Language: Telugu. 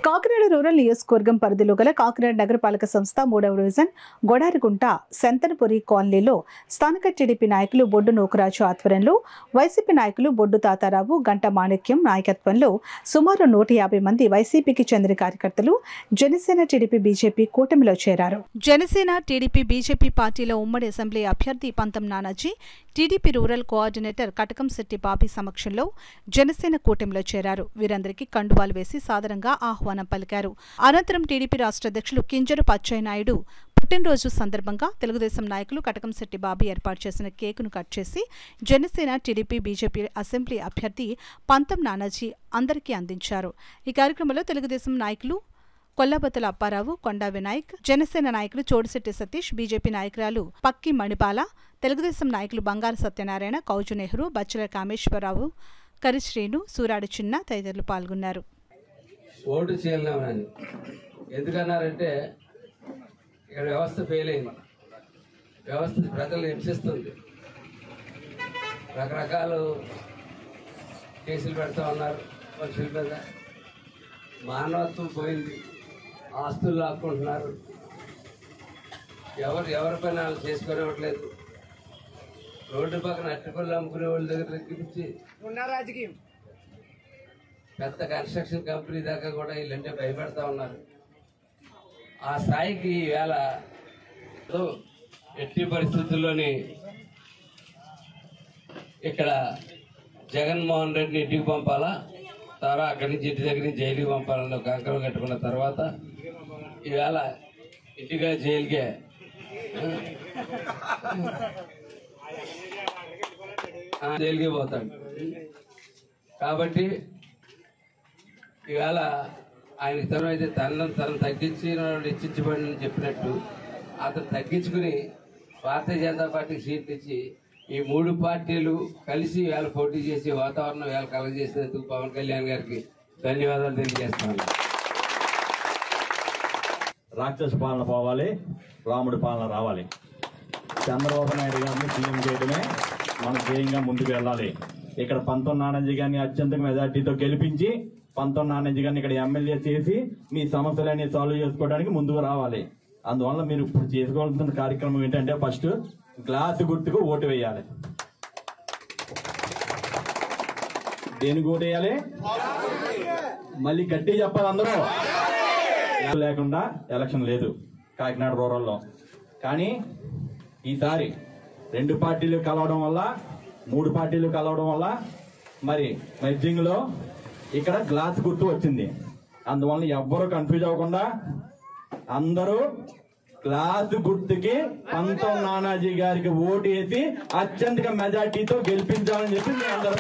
కాకినాడ రూరల్ నియోజకవర్గం పరిధిలో గల కాకినాడ నగరపాలక సంస్థ 3వ డివిజన్ గొడారిగుంట సెంతనపురి కాలనీలో స్థానిక టీడీపీ నాయకులు బొడ్డు నూకరాజు ఆధ్వర్యంలో వైసీపీ నాయకులు బొడ్డు తాతారావు గంట మాణిక్యం నాయకత్వంలో సుమారు 150 మంది వైసీపీకి చెందిన కార్యకర్తలు జనసేన టీడీపీ బీజేపీ కూటమిలో చేరారు. జనసేన టీడీపీ బీజేపీ పార్టీల ఉమ్మడి అసెంబ్లీ అభ్యర్థి పంతం Nanaji TDP rural coordinator Katakamsetti Bobby సమక్షంలో జనసేన కూటమిలో చేరారు. వీరందరికీ కండువాలు వేసి సాదరంగా ఆహ్వానం పలికారు. అనంతరం టీడీపీ రాష్ట్ర అధ్యక్షులు కింజరు పచ్చయ్యనాయుడు పుట్టినరోజు సందర్భంగా తెలుగుదేశం నాయకులు కటకంశెట్టి బాబీ ఏర్పాటు చేసిన కేకును కట్ చేసి జనసేన టీడీపీ బీజేపీ అసెంబ్లీ అభ్యర్థి పంతం నానాజీ అందరికీ అందించారు. ఈ కార్యక్రమంలో తెలుగుదేశం నాయకులు కొల్లాబొత్తుల అప్పారావు, కొండా వినాయక్, జనసేన నాయకులు చోడిశెట్టి సతీష్, బీజేపీ నాయకురాలు పక్కి మణిపాల, తెలుగుదేశం నాయకులు బంగారు సత్యనారాయణ, కౌజు నెహ్రూ, బచ్చల కామేశ్వరరావు, కరిశ్రీను, సూరాడు చిన్న తదితరులు పాల్గొన్నారు. ఓటు చేయలేమని ఎందుకన్నారంటే ఇక్కడ వ్యవస్థ ఫెయిల్ అయింది. వ్యవస్థ ప్రజలు హింసిస్తుంది. రకరకాల కేసులు పెడతా ఉన్నారు. మనుషుల మీద మానవత్వం పోయింది. ఆస్తులు లాక్కుంటున్నారు. ఎవరి పని వాళ్ళు చేసుకునేవట్లేదు. రోడ్డు పక్కన అట్టుపళ్ళు అమ్ముకునే వాళ్ళ దగ్గర నుంచి రాజకీయం పెద్ద కన్స్ట్రక్షన్ కంపెనీ దాకా కూడా వీళ్ళంటే భయపెడతా ఉన్నారు. ఆ స్థాయికి ఈవేళ ఎట్టి పరిస్థితుల్లోని ఇక్కడ జగన్మోహన్ రెడ్డిని ఇంటికి పంపాలా, తర్వాత అక్కడి నుంచి ఇంటి దగ్గర నుంచి జైలుకి పంపాలని ఒక కంకణం కట్టుకున్న తర్వాత ఈవేళ ఇంటిగా జైలుకే జైలుకి పోతాడు. కాబట్టి ఈవేళ ఆయనకి తరం అయితే తనను తగ్గించి హెచ్చించబడి చెప్పినట్టు అతను తగ్గించుకుని భారతీయ జనతా పార్టీకి సీట్లు ఇచ్చి ఈ 3 పార్టీలు కలిసి వేళ పోటీ చేసి వాతావరణం వేళ కలగజేసినందుకు పవన్ కళ్యాణ్ గారికి ధన్యవాదాలు తెలియజేస్తాను. రాక్షస పాలన పోవాలి, రాముడి పాలన రావాలి. చంద్రబాబు నాయుడు గారిని సీఎం చేయడమే మన ధ్యేయంగా ముందుకు వెళ్ళాలి. ఇక్కడ పంతం నానాజీ గారిని అత్యంత మెజార్టీతో గెలిపించి పంతం నానాజీ గారిని ఇక్కడ ఎమ్మెల్యే చేసి మీ సమస్యలన్నీ సాల్వ్ చేసుకోవడానికి ముందుకు రావాలి. అందువల్ల మీరు ఇప్పుడు చేసుకోవాల్సిన కార్యక్రమం ఏంటంటే ఫస్ట్ గ్లాసు గుర్తుకు ఓటు వేయాలి. దేనికి ఓటు వేయాలి? మళ్ళీ గట్టి చెప్పాలి అందరూ. లేకుండా ఎలక్షన్ లేదు కాకినాడ రూరల్లో. కానీ ఈసారి 2 పార్టీలు కలవడం వల్ల 3 పార్టీలు కలవడం వల్ల మరి మెర్జింగ్ లో ఇక్కడ గ్లాస్ గుర్తు వచ్చింది. అందువల్ల ఎవ్వరూ కన్ఫ్యూజ్ అవ్వకుండా అందరూ గ్లాస్ గుర్తుకి పంతం నానాజీ గారికి ఓటు వేసి అత్యంత మెజార్టీతో గెలిపించాలని చెప్పి మీ అందరూ